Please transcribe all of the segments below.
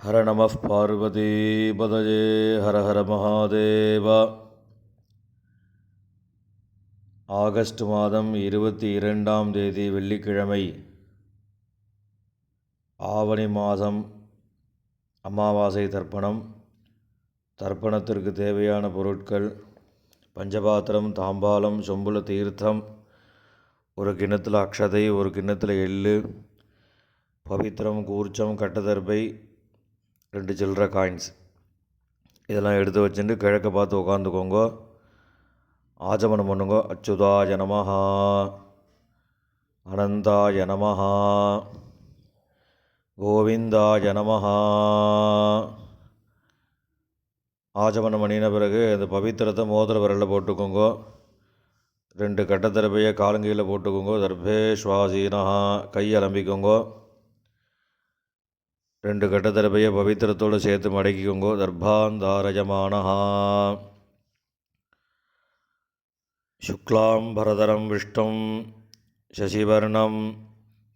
ஹர நம பார்வதி பதஜே ஹர ஹர மகாதேவா. ஆகஸ்ட் மாதம் 22ஆம் தேதி வெள்ளிக்கிழமை, ஆவணி மாதம் அமாவாசை தர்ப்பணம். தர்ப்பணத்திற்கு தேவையான பொருட்கள்: பஞ்சபாத்திரம், தாம்பாலம், சொம்புல தீர்த்தம், ஒரு கிண்ணத்தில் அக்ஷதை, ஒரு கிண்ணத்தில் எள்ளு, பவித்திரம், கூர்ச்சம், கட்டதர்பை, 2 சில்லற காயின்ஸ். இதெல்லாம் எடுத்து வச்சுட்டு கிழக்க பார்த்து உட்காந்துக்கோங்க. ஆச்சமனம் பண்ணுங்க. அச்சுதாய நமஹா, அனந்தாய நமஹா, கோவிந்தாய நமஹா. ஆச்சமனம் பண்ணின பிறகு அந்த பவித்திரத்தை மோதிர விரலில் போட்டுக்கோங்க. 2 கட்டத்தரப்பையை காலங்கையில் போட்டுக்கோங்க. தர்பே ஸ்வாசீனஹா, கை அலம்பிக்கோங்க. 2 கட்டத்தரப்பையை பவித்திரத்தோடு சேர்த்து மடக்கிக்கோங்க. தர்பாந்தாரஜமானஹா. சுக்லாம் பரதரம் விஷ்ணும் சசிவர்ணம்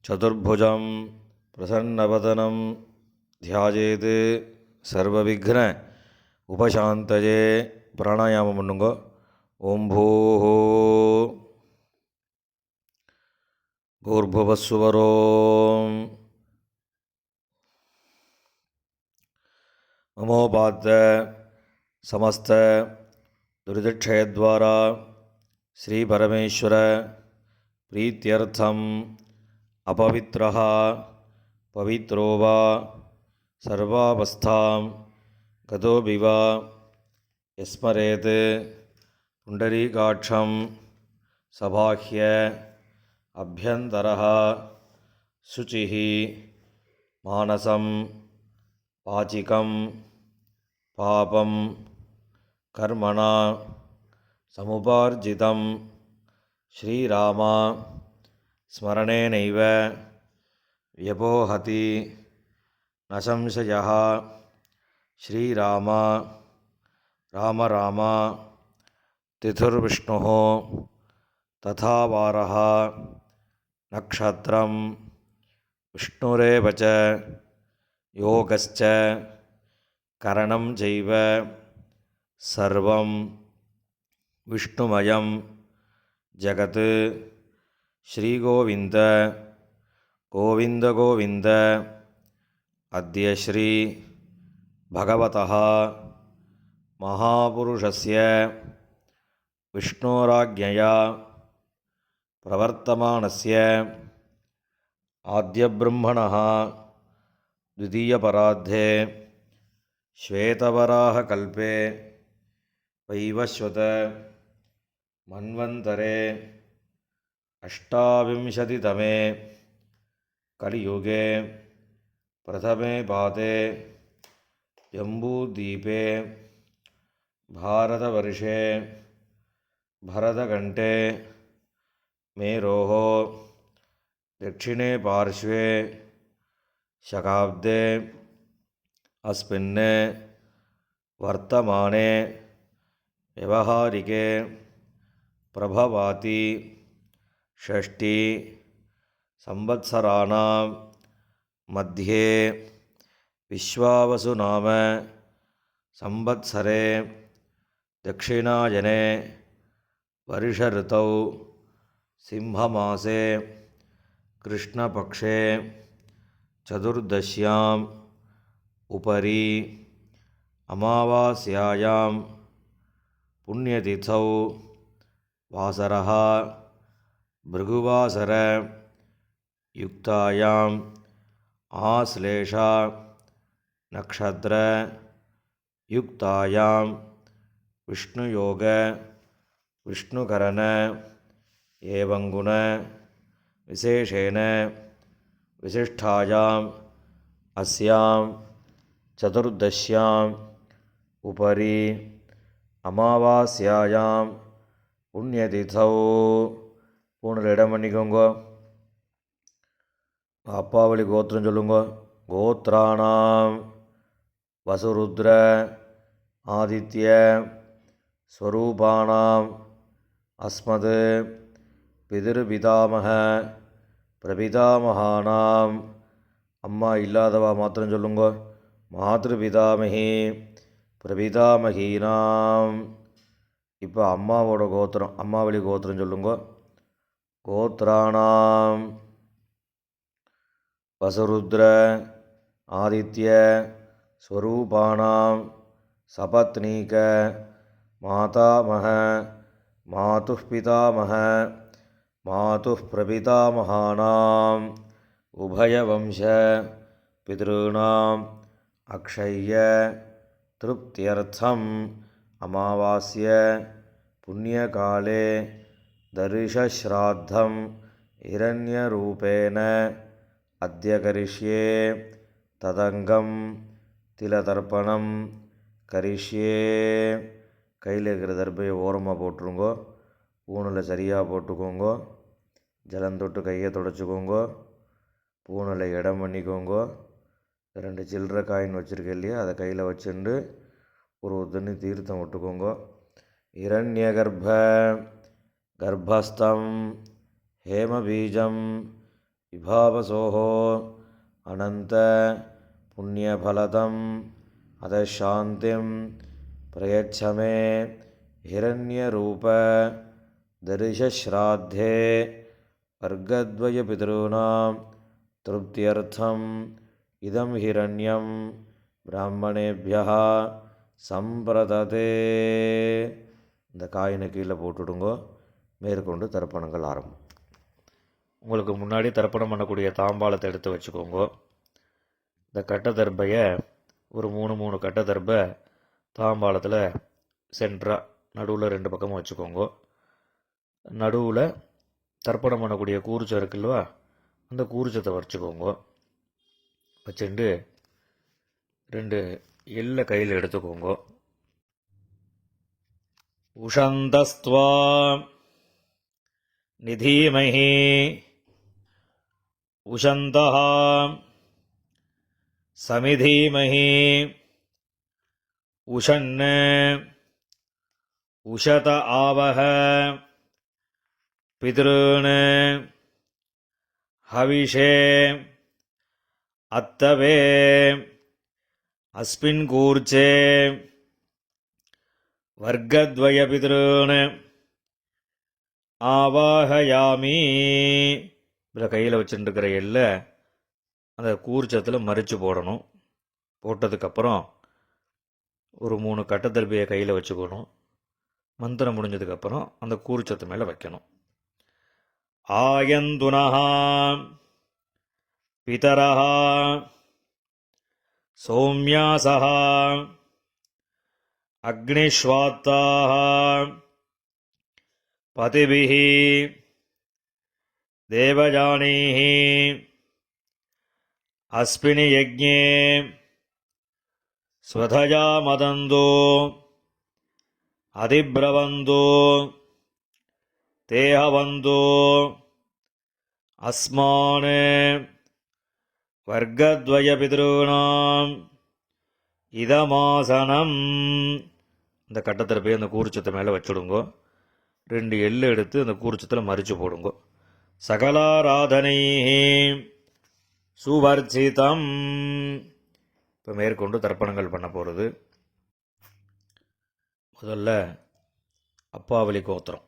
சதுர்புஜம் பிரசன்னவதனம் தியாஜேது சர்வவிக்ன உபசாந்தயே. பிராணாயாமம் பண்ணுங்க. ஓம் பூஹோ பூர்புவஸ்வரோம் மமோபாத்த சமஸ்த துரிதக்ஷயத்வாரா ஸ்ரீ பரமேஸ்வர பிரீத்யர்த்தம் அபவித்ரஹ பவித்ரோ வா சர்வாவஸ்தாம் கதோபிவா யஸ்மரேத் புண்டரீகாட்சம் சபாஹ்ய அப்யந்தரஹ சுசிஹி மானசம் பாச்சிகம் பாபம் கர்மணா சமுபார்ஜிதம் ஸ்ரீராமா ஸ்மரணேனைவ வ்யபோஹதி நசம்சயः. ஸ்ரீராமா ராம ராமா திதிர்விஷ்ணுः ததா வாரः நக்ஷத்ரம் விஷ்ணுரேவ ச யோகஸ்ச கரணம் சைவ சர்வம் விஷ்ணுமயம் ஜகத். ஸ்ரீகோவிந்த கோவிந்த கோவிந்த. அத்ய ஸ்ரீ பகவதः மகாபுருஷஸ்ய விஷ்ணோராஜ்ஞயா பிரவர்த்தமானஸ்ய ஆத்யப்ரம்மணः द्वितीयपरार्धे श्वेतवराहकल्पे वैवस्वत मन्वन्तरे अष्टाविंशतितमे कलियुगे प्रथमे पादे जम्बूद्वीपे भारतवर्षे भरतखण्डे मेरोः दक्षिणे पार्श्वे शकाब्दे अस्मिन् वर्तमाने व्यवहारिके प्रभवाति षष्ठी संवत्सराणां मध्ये विश्वावसु नाम संवत्सरे दक्षिणायने वर्षऋतौ सिंहमासे कृष्णपक्षे चतुर्दश्याम् उपरि अमावास्यायां पुण्यतिथौ वासरः भृगुवासर युक्तायाम् आश्लेषा नक्षत्र युक्तायां विष्णुयोग विष्णुकरण एवं गुण विशेषेण विशिष्टायाम् अस्यां चतुर्दश्याम् उपरि अमावास्यायां पुण्यतिथौ. பூணில் இடம் பண்ணிக்கோங்க. அப்பாவளி கோத்திரம் சொல்லுங்க. கோத்ராணாம் வசுருத்ர ஆதித்ய ஸ்வரூபாணாம் அஸ்மத் பிதிருபிதாமக பிரபிதாமகானாம். அம்மா இல்லாதவா மாத்திரம் சொல்லுங்க. மாத்ருபிதாமகி பிரபிதாமகீனாம். இப்போ அம்மாவோட கோத்திரம், அம்மாவளி கோத்திரம் சொல்லுங்க. கோத்ராணாம் வசுருத்ர ஆதித்ய ஸ்வரூபாணாம் சபத்னீக மாதாமக மாதுः பிதாமக மாதுः பிரபிதாமகானாம் உபயவம்ச பித்ருணாம் அக்ஷய்ய திருப்தியர்த்தம் அமாவாஸ்ய புண்ணியகாலே தரிசஸ்ராத்தம் இரண்யரூபேண அத்ய கரிஷ்யே ததங்கம் திலதர்ப்பணம் கரிஷ்யே. கையில் இருக்கிற தர்பையை ஓரமாக போட்டுருங்கோ. பூணில் சரியாக போட்டுக்கோங்கோ. ஜலந்தொட்டு கையை தொடச்சிக்கோங்கோ. பூணில் இடம் பண்ணிக்கோங்கோ. 2 சில்லற காயின் வச்சுருக்க இல்லையா, அதை கையில் வச்சுண்டு ஒரு தண்ணி தீர்த்தம் விட்டுக்கோங்கோ. இரண்யகர்ப்ப கர்ப்பஸ்தம் ஹேமபீஜம் விபாவசோஹோ அனந்த புண்ணியபலதம் அதசாந்திம் பிரயச்சமே ஹிரண்யரூப தரிசஸ்ராத்தே வர்க்கத்வய பிதॄணாம் திருப்தியர்த்தம் இதம் ஹிரண்யம் பிராமணேபியः சம்பிரததே. இந்த காயினை கீழே போட்டுடுங்கோ. மேற்கொண்டு தர்ப்பணங்கள் ஆரம்பம். உங்களுக்கு முன்னாடி தர்ப்பணம் பண்ணக்கூடிய தாம்பாளத்தை எடுத்து வச்சுக்கோங்க. இந்த கட்ட தர்பையை ஒரு 3 கட்ட தர்பை தாம்பாளத்தில் சென்டராக நடுவில் 2 பக்கமும் வச்சுக்கோங்க. நடுவில் தர்ப்பணம் பண்ணக்கூடிய கூர்ச்சம் இருக்குல்வா, அந்த கூர்ச்சத்தை வச்சுக்கோங்க. வச்சுட்டு 2 எள்ளை கையில் எடுத்துக்கோங்க. உஷந்தஸ்த்வா நிதீமஹி உஷந்தஹ சமிதீமஹி உஷன்ன உஷத ஆவஹ பித்ருன் ஹவிஷே அத்தவே அஸ்மின் கூர்ச்சே வர்க்கத்வய பித்ருன் ஆவாஹயாமி. இதில் கையில் வச்சுட்டுருக்கிற எல்லை அந்த கூர்ச்சத்தில் மறித்து போடணும். போட்டதுக்கப்புறம் ஒரு 3 கட்டத்தர்பியை கையில் வச்சுக்கணும். மந்திரம் முடிஞ்சதுக்கப்புறம் அந்த கூர்ச்சத்து மேலே வைக்கணும். ஆயந்துனஹா பிதரஹா சௌமியாசஹா அக்னிஷ்வாத்தாஹா பதிபிஹி தேவஜானீஹி அஸ்மினி யஜ்ஞே ஸ்வதயா மதந்தோ அதிப்ரவந்தோ தேஹவந்தோ அஸ்மான் வர்க்கத்வய பித்ருணாம் இதமாசனம். இந்த கட்டத்தில் போய் அந்த கூர்ச்சத்தை மேலே வச்சுடுங்கோ. 2 எள்ளு எடுத்து அந்த கூர்ச்சத்தில் மறித்து போடுங்கோ. சகலாராதனை சுவர்ச்சிதம். இப்போ மேற்கொண்டு தர்ப்பணங்கள் பண்ண போகிறது. முதல்ல அப்பாவளி கோத்திரம்,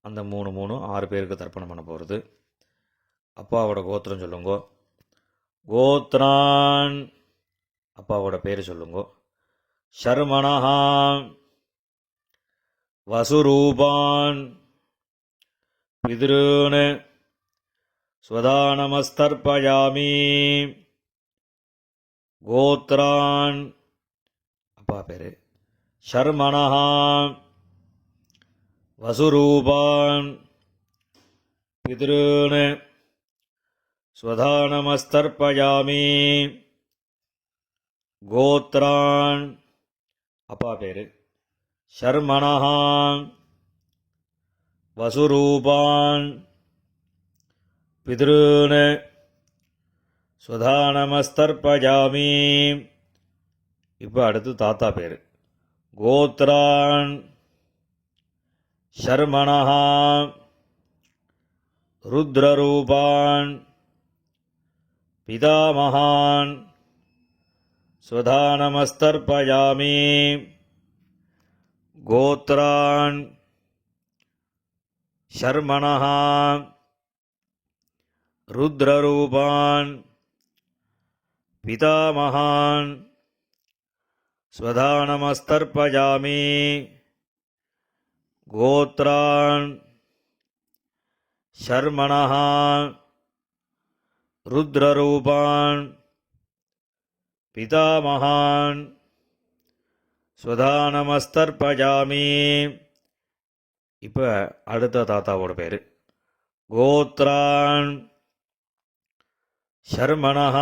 அந்த 6 பேருக்கு தர்ப்பணம் பண்ண போகிறது. அப்பாவோட கோத்திரம் சொல்லுங்கோ. கோத்ரான், அப்பாவோட பேர் சொல்லுங்கோ. ஷர்மணஹா வசுரூபான் பித்ருன் ஸ்வதானமஸ்தர்ப்பயாமி. கோத்ரான், அப்பா பேர். ஷர்மணஹா வசுரூபான் பித்ருன் ஸ்வதானமஸ்தர்ப்பயாமி. கோத்ரான், அப்பா பேர். ஷர்மணஹா வசுரூபான் பித்ருன் ஸ்வதானமஸ்தர்ப்பயாமி. இப்போ அடுத்து தாத்தா பேர். கோத்ரான் ஷர்மணஹா ருத்ரரூபான் பிதாமகான் स्वधानमस्तर्पयामि गोत्रान् शर्मणः रुद्ररूपान् पितामहान् स्वधानमस्तर्पयामि गोत्रान् शर्मणः रुद्ररूपान् पितामहान् स्वधानमस्तर्पयामि. இப்போ அடுத்த தாத்தாவோட பேர் கோத்ரான் शर्मणः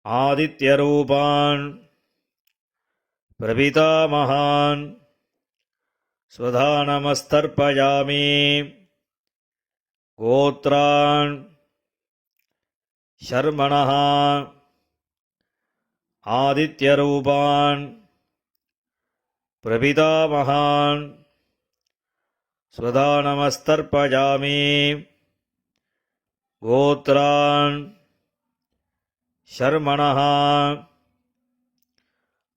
आदित्यरूपान् प्रपितामहान् स्वधानमस्तर्पयामि गोत्रान् शर्मणः आदित्यरूपान् प्रपितामहान् स्वधानमस्तर्पयामि गोत्रान् शर्मणः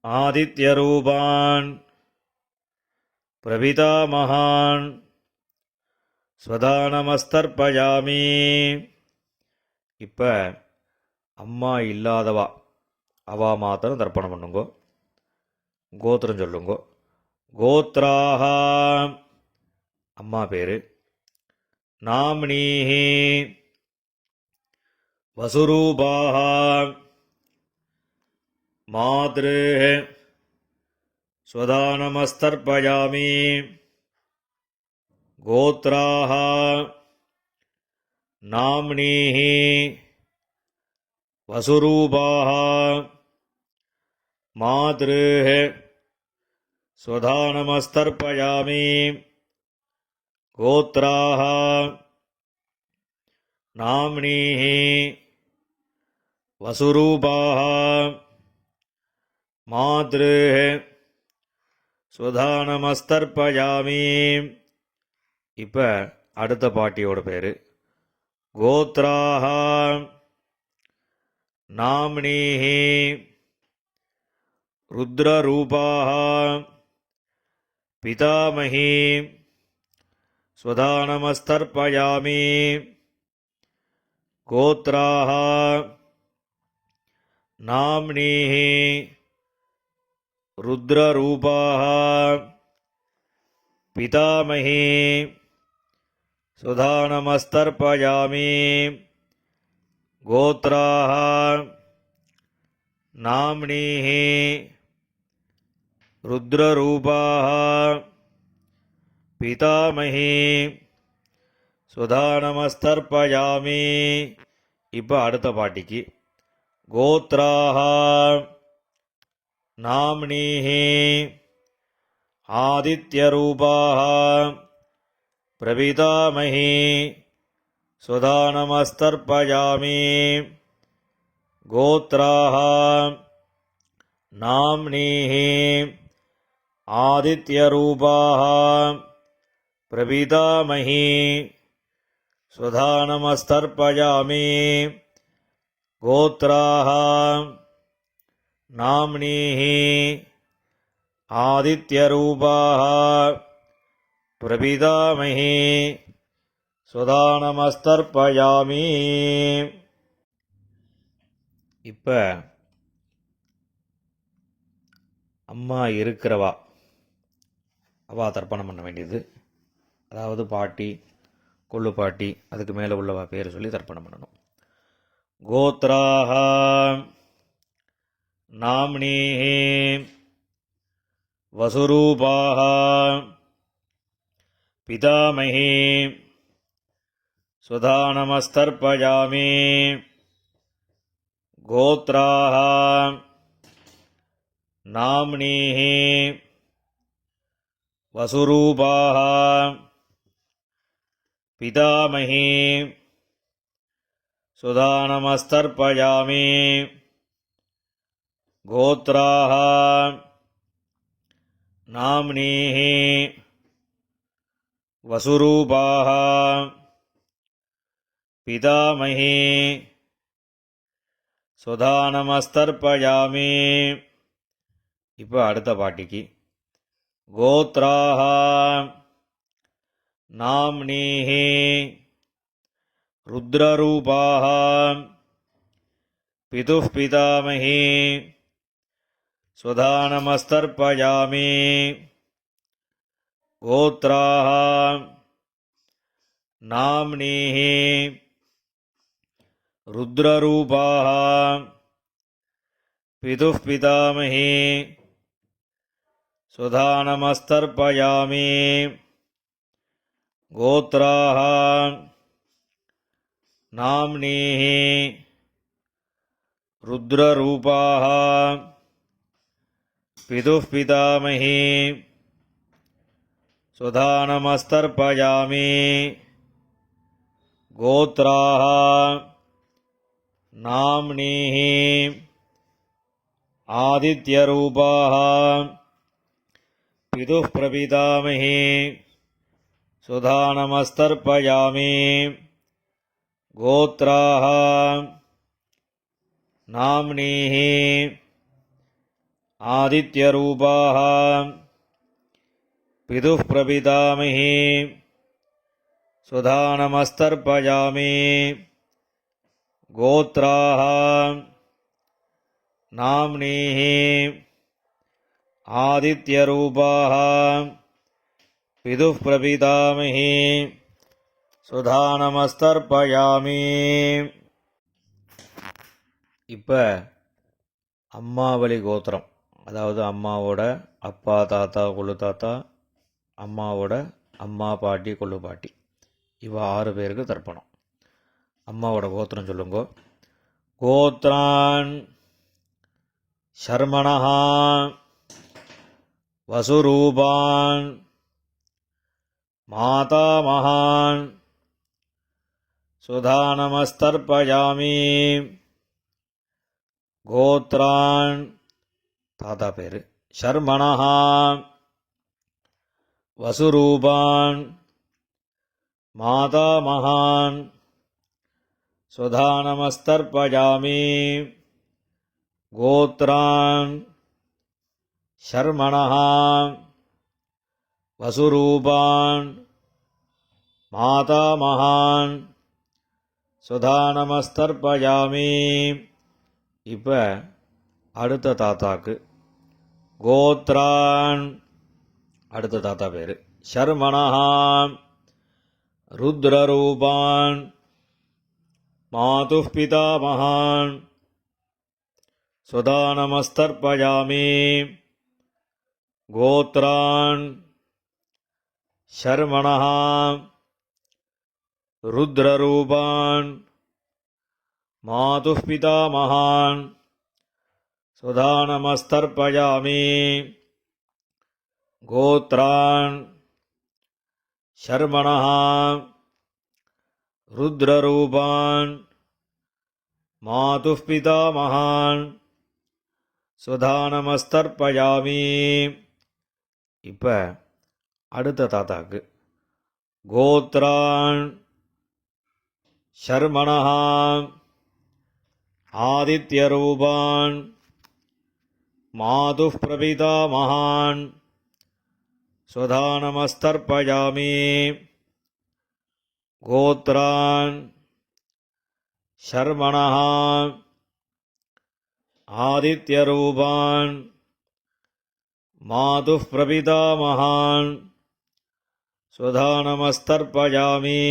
आदित्यरूपान् प्रपितामहान् स्वधानमस्तर्पयामि. இப்போ அம்மா இல்லாதவா அவா மாத்திரம் தர்ப்பணம் பண்ணுங்கோ. கோத்திரம் சொல்லுங்கோ. கோத்ராஹ அம்மா பேரு. நாம்னீஹி வசுரூபாஹ மாத்ருஹ स्वधानमस्तर्पयामि गोत्राः नाम्नीः वसुरूपाः मातृः स्वधानमस्तर्पयामि गोत्राः नाम्नीः वसुरूपाः मातृः स्वधानमस्तर्पयामि. இப்போ அடுத்த பாட்டியோட பேர் கோத்ராஹ நாம்னீஹ ருத்ரரூபாஹ பிதாமஹி स्वधानमस्तर्पयामि गोत्राः नाम्नीः रुद्ररूपाः पितामही स्वधानमस्तर्पयामि गोत्राः नाम्नीः रुद्ररूपाः पितामही स्वधानमस्तर्पयामि. இப்போ அடுத்த பாட்டிக்கு கோத்ராஹ नाम्नीः आदित्यरूपाः प्रपितामही स्वधानमस्तर्पयामि गोत्राः नाम्नीः आदित्यरूपाः प्रपितामही स्वधानमस्तर्पयामि गोत्राः नाम्नीः आदित्यरूपाः प्रपितामही स्वधानमस्तर्पयामि. இப்போ அம்மா இருக்கிறவா அவா தர்ப்பணம் பண்ண வேண்டியது. அதாவது பாட்டி கொள்ளு பாட்டி அதுக்கு மேலே உள்ளவா பேர் சொல்லி தர்ப்பணம் பண்ணணும். கோத்ராஹ नाम्नीः वसुरूपाः पितामही स्वधानमस्तर्पयामि गोत्राः नाम्नीः वसुरूपाः पितामही स्वधानमस्तर्पयामि गोत्राः नाम्नीः वसुरूपाः पितामही சுதானமஸ்தர்ப்பயாமி. இப்போ அடுத்த பாட்டிக்கு கோத்ராஹ நாம்னீஹி ருத்ரரூபாஹ பிதுः பிதாமஹி சுதானமஸ்தர்ப்பயாமி. கோத்ராஹ நாம்னீஹி ருத்ரரூபாஹ பிதுः பிதாமஹி சுதானமஸ்தர்ப்பயாமி. கோத்ராஹ நாம்னீஹி ருத்ரரூபாஹ பிதுः பிதாமஹி சுதானமஸ்தர்ப்பயாமி. கோத்ராஹ நாம்னீஹி ஆதித்யரூபாஹ பிதுः பிரபிதாமஹி சுதானமஸ்தர்ப்பயாமி. கோத்ராஹ நாம்னீஹி ஆதித்யரூபாஹ பிதுः பிரபிதாமஹி சுதானமஸ்தர்ப்பயாமி. கோத்ராஹ நாம்னீஹி ஆதித்யரூபாஹ பிதுः பிரபிதாமஹி சுதானமஸ்தர்ப்பயாமி. இப்போ அம்மாவளி கோத்திரம், அதாவது அம்மாவோட அப்பா தாத்தா கொள்ளு தாத்தா, அம்மாவோட அம்மா பாட்டி கொள்ளு பாட்டி, இவ 6 பேருக்கு தர்ப்பணம். அம்மாவோட கோத்திரம் சொல்லுங்க. கோத்ரான் ஷர்மணஹ வசுரூபான் மாதாமகான் சுதானமஸ்தர்ப்பயாமி. கோத்ரான் தாத்தா பேர் ஷர்மணஹ வசுரூபான் மாதாமகான் சுதானமஸ்தர்ப்பயாமி. கோத்ரான் ஷர்மணஹ வசுரூபான் மாதாமகான் சுதானமஸ்தர்ப்பயாமி. இப்போ அடுத்த தாத்தாக்கு கோத்ரான், அடுத்த தாத்தா பேர் ஷர்மணஹ ருத்ரரூபான் மாதுः பிதாமகான் சுதானமஸ்தர்ப்பயாமி. கோத்ரான் ஷர்மணஹ ருத்ரரூபான் மாதுः பிதாமகான் சுதானமஸ்தர்ப்பயாமி. கோத்ரான் ஷர்மணஹ ருத்ரரூபான் மாதுः பிதாமகான் சுதானமஸ்தர்ப்பயாமி. இப்போ அடுத்த தாத்தாக்கு கோத்ரான் ஷர்மணஹ ஆதித்யரூபான் மாதுः பிரபிதாமகான் சுதானமஸ்தர்ப்பயாமி. கோத்ரான் ஷர்மணஹ ஆதித்யரூபான் மாதுः பிரபிதாமகான் சுதானமஸ்தர்ப்பயாமி.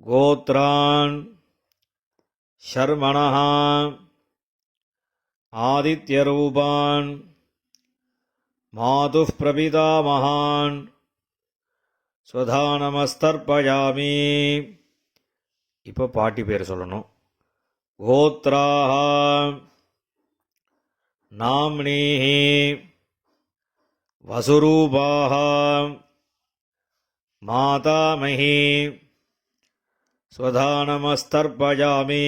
கோத்ரான் ஷர்மணஹ ஆதித்யரூபான் மாதுः பிரபிதாமகான் சுதானமஸ்தர்ப்பயாமி. இப்போ பாட்டி பேர் சொல்லணும். கோத்ராஹ நாம்னீஹி வசுரூபாஹ மாதாமஹி ஸ்வதானமஸ்தர்ப்பயாமி.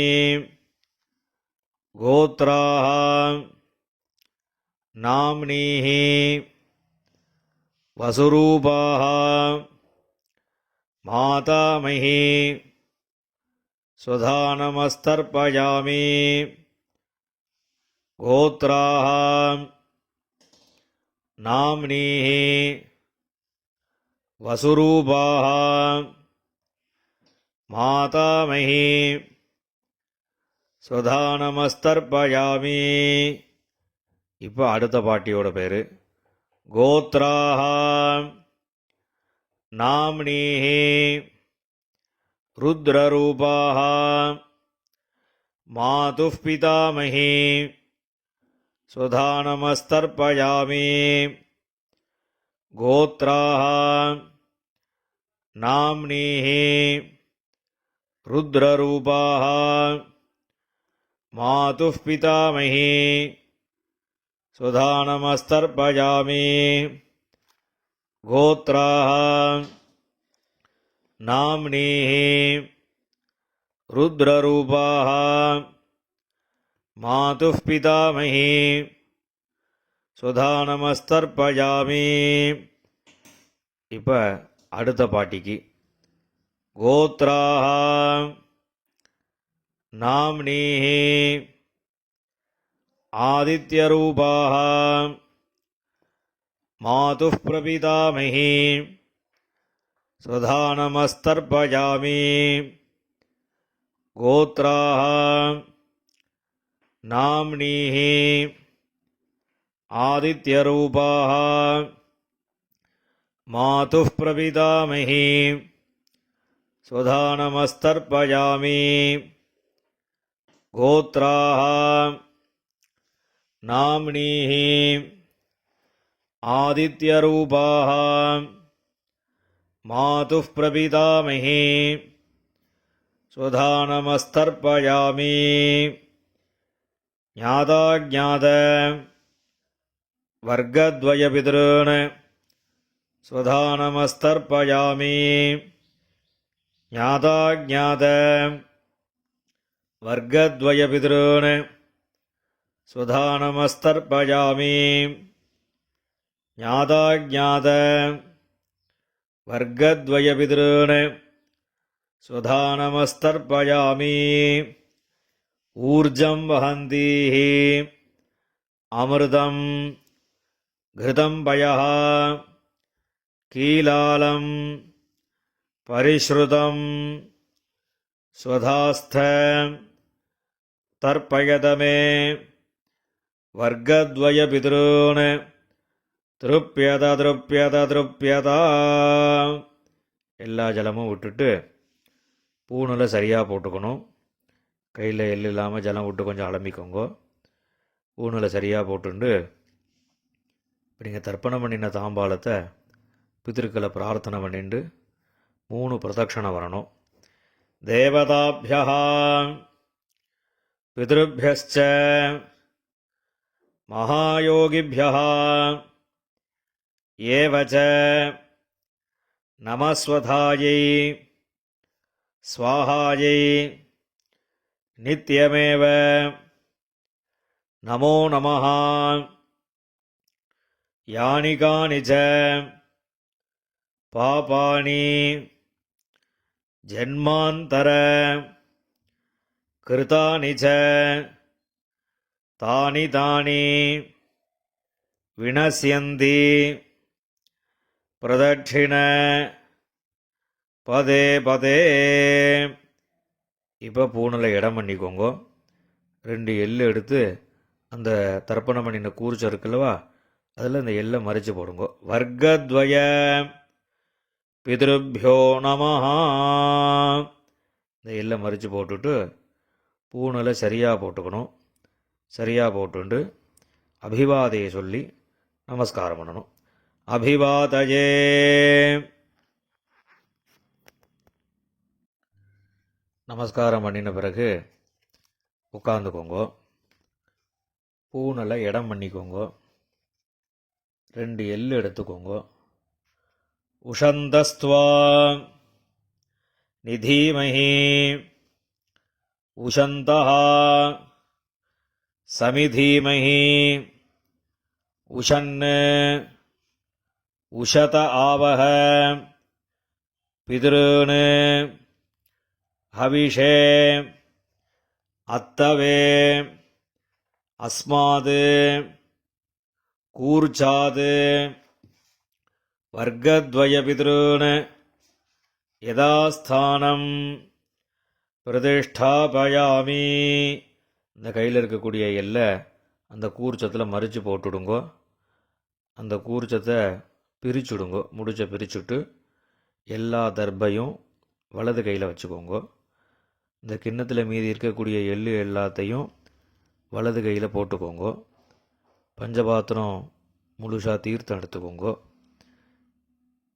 கோத்ராஹ நாம்னீஹி வசுரூபாஹ மாதாமஹி சுதானமஸ்தர்ப்பயாமி. கோத்ராः நாம்னீः வசுரூபாः மாதாமஹி. சுதானமஸ்தர்ப்பயாமி. இப்போ அடுத்த பாட்டியோட பேர் கோத்ராः நாம்னீः ருத்ரரூபாः மாதுः பிதாமஹி. சுதானமஸ்தர்ப்பயாமி. கோத்ராः நாம்னீः ருத்ரரூபாः மாதுः பிதாமஹி. சுதானமஸ்தர்ப்பயாமி. கோத்ராः நாம்னீः ருத்ரரூபாः மாதுः பிதாமஹி. சுதானமஸ்தர்ப்பயாமி. இப்போ அடுத்த பாட்டிக்கு கோத்ராः நாம்னீः ஆதித்யரூபாः மாதுः பிரபிதாமஹி. சுதானமஸ்தர்ப்பயாமி. கோத்ராः நாம்னீः ஆதித்யரூபாः மாதுः பிரபிதாமஹி. சுதானமஸ்தர்ப்பயாமி. கோத்ராः நாம்னீः ஆதித்யரூபாः மாதுः பிரபிதாமஹி. சுதானமஸ்தர்ப்பயாமி. ஞாதாஜ்ஞாத வர்க்கத்வயபிதॄன். சுதானமஸ்தர்ப்பயாமி. ஞாதாஜ்ஞாத வர்க்கத்வயபிதॄன். சுதானமஸ்தர்ப்பயாமி. ஞாதாஜ்ஞாத வர்க்கத்வயபிதॄன். சுதானமஸ்தர்ப்பயாமி. ஊர்ஜம் வஹந்தீः அமிர்தம் घृतं पयः कीलालं परिश्रुतं स्वधास्थ तर्पयत मे वर्गद्वयपितॄन् திருப்பியத திருப்பியத திருப்பியதா. எல்லா ஜலமும் விட்டுட்டு பூணில் சரியாக போட்டுக்கணும். கையில் எள்ளு இல்லாமல் ஜலம் விட்டு கொஞ்சம் அலம்பிக்கோங்க. பூணில் சரியாக போட்டுண்டு இப்போ நீங்கள் தர்ப்பணம் பண்ணின தாம்பாளத்தை பித்திருக்களை பிரார்த்தனை பண்ணிட்டு 3 பிரதட்சணை வரணும். தேவதாபியா பிதృभ्यश्च மகாயோகிभ्यः ஏவச நமஸ்வதாயை ஸ்வாஹாயை நித்யமேவ நமோ நமः. யானி கானி ச பாபானி ஜன்மாந்தர கிருதானி ச தானி தானி வினஸ்யந்தி பிரதட்சிண பதே பதே. இப்போ பூணில் இடம் பண்ணிக்கோங்க. 2 எள்ளு எடுத்து அந்த தர்ப்பணம் பண்ணின கூர்ச்ச இருக்குல்லவா, அதில் இந்த எள்ளை மறித்து போடுங்க. வர்க்கத்வய பிதృभ्यो நமஹ. இந்த எள்ளை மறித்து போட்டுட்டு பூணில் சரியாக போட்டுக்கணும். சரியாக போட்டுண்டு அபிவாதையை சொல்லி நமஸ்காரம் பண்ணணும். அபிவாதயே. நமஸ்காரம் பண்ணின பிறகு உட்காந்துக்கோங்க. பூணில் இடம் பண்ணிக்கோங்க. 2 எள்ளு எடுத்துக்கோங்க. உஷந்தஸ்துவா நிதீமஹி உஷந்தஹ சமிதீமஹி உஷன் உஷத ஆவஹ பிதॄன் ஹவிஷே அத்தவே அஸ்மாது கூர்ச்சாது வர்க்கத்வயபித்ருன் யதாஸ்தானம் பிரதிஷ்டாபயாமி. இந்த கையில் இருக்கக்கூடிய எல்லை அந்த கூர்ச்சத்தில் மறித்து போட்டுடுங்கோ. அந்த கூர்ச்சத்தை பிரிச்சுடுங்கோ. முடிச்ச பிரிச்சுட்டு எல்லா தர்பையும் வலது கையில் வச்சுக்கோங்க. இந்த கிண்ணத்தில் மீதி இருக்கக்கூடிய எள்ளு எல்லாத்தையும் வலது கையில் போட்டுக்கோங்க. பஞ்சபாத்திரம் முழுசாக தீர்த்தம் எடுத்துக்கோங்க.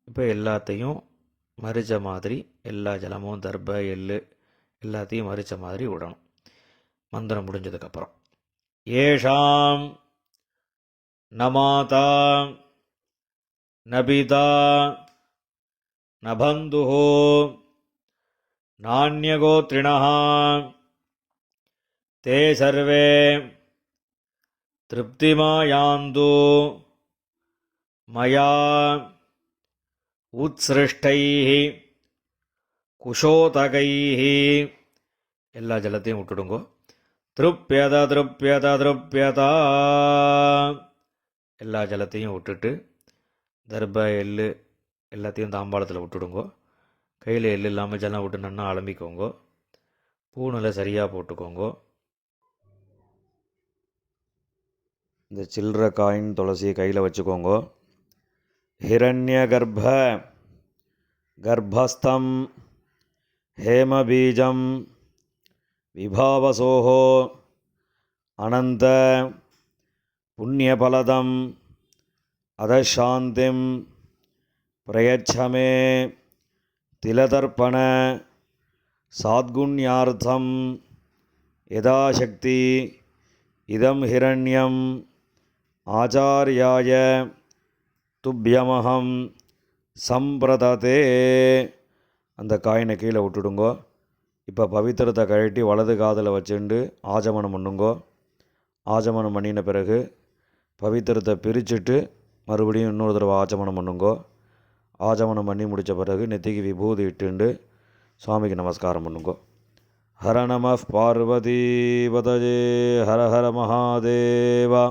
இப்போ எல்லாத்தையும் மறித்த மாதிரி எல்லா ஜலமும் தர்பை எள்ளு எல்லாத்தையும் மறித்த மாதிரி விடணும். மந்திரம் முடிஞ்சதுக்கப்புறம் ஏஷாம் நமாதா நபிதா நபந்துஹோ நான்யகோத்ரிணः தே சர்வே திருப்திமாயாந்து மயா உத்ஸ்ருஷ்டைः குஷோதகைः. எல்லா ஜலத்தையும் விட்டுடுங்கோ. திருப்யத திருப்யத திருப்யதா. எல்லா ஜலத்தையும் விட்டுட்டு தர்ப எள்ளு எல்லாத்தையும் தாம்பாளத்தில் விட்டுடுங்கோ. கையில் எள்ளு இல்லாமல் ஜலம் விட்டு நன்னா அலம்பிக்கோங்க. பூணில் சரியாக போட்டுக்கோங்க. இந்த சில்லற காயின் துளசி கையில் வச்சுக்கோங்க. ஹிரண்ய கர்ப்ப கர்ப்பஸ்தம் ஹேமபீஜம் விபாவசோஹோ அனந்த புண்ணியபலதம் அதசாந்திம் பிரயச்சமே திலதர்ப்பண சாத்குண்யார்த்தம் யதாசக்தி இதம் ஹிரண்யம் ஆச்சார்யாய துப்யமஹம் சம்பிரததே. அந்த காயினை கீழே விட்டுடுங்கோ. இப்போ பவித்திரத்தை கழட்டி வலது காதில் வச்சுண்டு ஆஜமனம் பண்ணுங்கோ. ஆஜமனம் பண்ணின பிறகு பவித்திரத்தை பிரிச்சுட்டு மறுபடியும் இன்னொரு தடவை ஆஜமனம் பண்ணுங்கோ. ஆஜமனம் பண்ணி முடித்த பிறகு நெத்திக்கு விபூதி இட்டுண்டு சுவாமிக்கு நமஸ்காரம் பண்ணுங்கோ. ஹர நம பார்வதி பதஜே ஹர ஹர மகாதேவா.